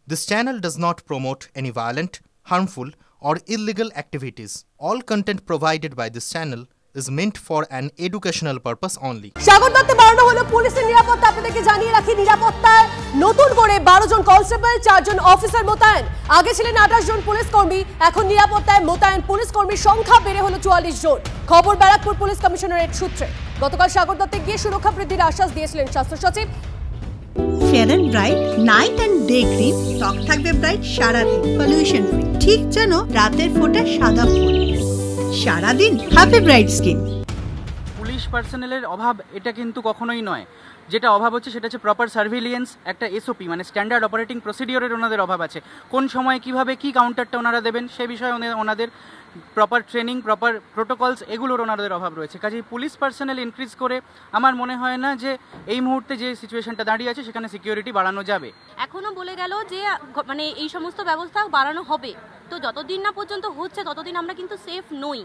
This channel does not promote any violent, harmful, or illegal activities. All content provided by this channel is meant for an educational purpose only. সাগর দত্তে বাড়ানো হলো পুলিশের নিরাপত্তা। আপনাদেরকে জানিয়ে রাখি, নিরাপত্তায় নতুন করে 12 জন কনস্টেবল, 4 জন অফিসার মোতায়েন। আগে ছিলেন 28 জন পুলিশ কর্মী, এখন নিরাপত্তায় মোতায়েন পুলিশ কর্মীর সংখ্যা বেড়ে হলো 44 জন। খবর ব্যারাকপুর পুলিশ কমিশনারেট সূত্রে। গতকাল সাগর দত্তে গিয়ে সুরক্ষা বৃদ্ধির আশ্বাস দিয়েছিলেন স্বাস্থ্য সচিব। Fair and bright night and day cream, ত্বক থাকবে ব্রাইট সারাদিন, পলিউশন ফ্রি, ঠিক যেন রাতের ফোঁটা সাদা ফুল। সারাদিন হ্যাপি ব্রাইট স্কিন। পুলিশ পার্সোনেলের অভাব এটা কিন্তু কখনোই নয়। যেটা অভাব হচ্ছে সেটা হচ্ছে প্রপার সার্ভিলিয়েন্স, একটা এসওপি মানে স্ট্যান্ডার্ড অপারেটিং প্রসিডিওরের ওনাদের অভাব আছে। কোন সময় কিভাবে কি কাউন্টারটা ওনারা দেবেন সে বিষয়ে ওনাদের প্রপার ট্রেনিং, প্রপার প্রোটোকলস এগুলোর ওনাদের অভাব রয়েছে। কাজেই পুলিশ পার্সোনেল ইনক্রিজ করে আমার মনে হয় না যে এই মুহূর্তে যে সিচুয়েশনটা দাঁড়িয়ে আছে সেখানে সিকিউরিটি বাড়ানো যাবে। এখনও বলে গেল যে মানে এই সমস্ত ব্যবস্থা বাড়ানো হবে, তো যতদিন না পর্যন্ত হচ্ছে ততদিন আমরা কিন্তু সেফ নই।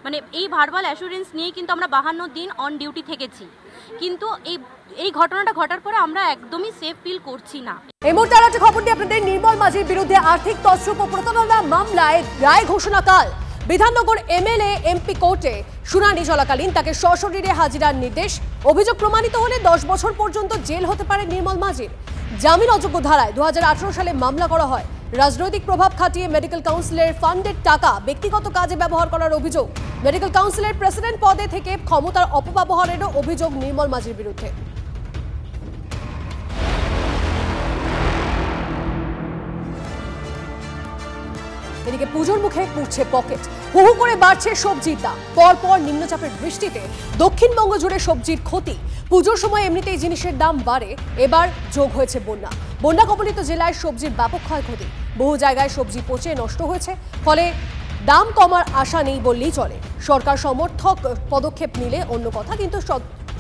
মানে এই ভার্বাল অ্যাসুরেন্স নিয়ে কিন্তু আমরা 52 দিন অন ডিউটি থেকেছি, কিন্তু এই ঘটনাটা ঘটার পরে আমরা একদমই সেফ ফিল করছি না। এই মুহূর্তে আর একটা খবর দিয়ে আপনাদের, নির্মল মাঝির বিরুদ্ধে আর্থিক তছরূপ ও প্রতারণা মামলায় রায় ঘোষণাকাল। বিধাননগর এমএলএ এমপি কোর্টে শুনানি চলাকালীন তাকে সশরীরে হাজিরার নির্দেশ। অভিযোগ প্রমাণিত হলে 10 বছর পর্যন্ত জেল হতে পারে নির্মল মাঝির। জামিন অযোগ্য ধারায় 2018 সালে মামলা করা হয়। রাজনৈতিক প্রভাব খাটিয়ে মেডিকেল কাউন্সিলের ফান্ডের টাকা ব্যক্তিগত কাজে ব্যবহার করার অভিযোগ। মেডিকেল কাউন্সিলের প্রেসিডেন্ট পদে থেকে ক্ষমতার অপব্যবহারেরও অভিযোগ নির্মল মাঝির বিরুদ্ধে। এদিকে পুজোর মুখে পুড়ছে পকেট, হু হু করে বাড়ছে সবজির দাম। পরপর নিম্নচাপের বৃষ্টিতে দক্ষিণবঙ্গ জুড়ে সবজির ক্ষতি। পুজোর সময় এমনিতেই জিনিসের দাম বাড়ে, এবার যোগ হয়েছে বন্যা। বন্যা কবলিত জেলায় সবজির ব্যাপক ক্ষয়ক্ষতি। বহু জায়গায় সবজি পচে নষ্ট হয়েছে, ফলে দাম কমার আশা নেই বললেই চলে। সরকার সমর্থক পদক্ষেপ নিলে অন্য কথা, কিন্তু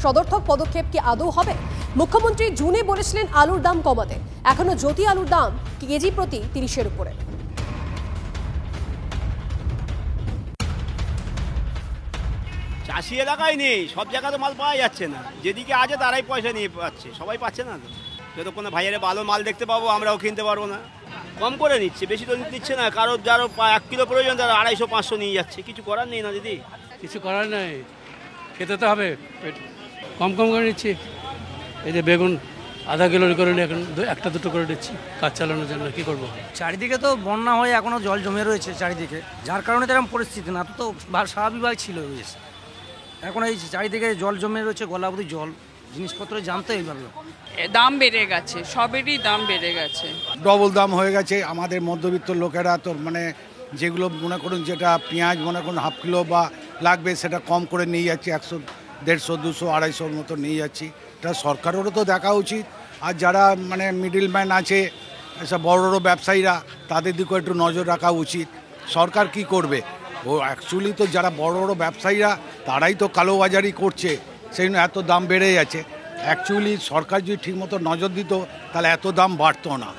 সদর্থক পদক্ষেপ কি আদৌ হবে? মুখ্যমন্ত্রী জুনে বলেছিলেন আলুর দাম কমাতে, এখনো জ্যোতি আলুর দাম কেজি প্রতি 30-এর উপরে। চাষি এলাকায় নেই, সব জায়গাতে মাল পাওয়া যাচ্ছে না। যেদিকে আছে তারাই পয়সা নিয়ে পাচ্ছে, সবাই পাচ্ছে না। যতক্ষণ না ভাইয়ের ভালো মাল দেখতে পাবো আমরাও কিনতে পারবো না। কম করে নিচ্ছে, বেশি তো নিচ্ছে না। কারো যারও 1 কিলো প্রয়োজন তারা 250-500 নিয়ে যাচ্ছে। কিছু করার নেই না দিদি, কিছু করার নেই, খেতে তো হবে। কম করে নিচ্ছি। এই যে বেগুন আধা কিলো করে নিয়ে এখন 1-2 করে দিচ্ছি কাজ চালানোর জন্য। কি করবো? চারিদিকে তো বন্যা হয়ে এখনো জল জমে রয়েছে চারিদিকে, যার কারণে এরকম পরিস্থিতি। না তো স্বাভাবিকভাবে ছিল রয়েছে। এখন এই চারিদিকে জল জমে রয়েছে, গলাবধি জল, জিনিসপত্র জানতে এইভাবে দাম বেড়ে গেছে, সবেরই দাম বেড়ে গেছে, ডবল দাম হয়ে গেছে। আমাদের মধ্যবিত্ত লোকেরা তো মানে যেগুলো মনে করুন, যেটা পেঁয়াজ মনে করুন 1/2 কিলো বা লাগবে, সেটা কম করে নিয়ে যাচ্ছি 100, 150, 200, 250 মতো নিয়ে যাচ্ছি। এটা সরকারেরও তো দেখা উচিত। আর যারা মানে মিডল ম্যান আছে, এসব বড় বড় ব্যবসায়ীরা, তাদের দিকেও একটু নজর রাখা উচিত। সরকার কি করবে? ও অ্যাকচুয়ালি তো যারা বড় বড় ব্যবসায়ীরা তারাই তো কালোবাজারি করছে, সেই জন্য এত দাম বেড়ে যাচ্ছে। অ্যাকচুয়ালি সরকার যদি ঠিকমতো নজর দিত তাহলে এত দাম বাড়তো না।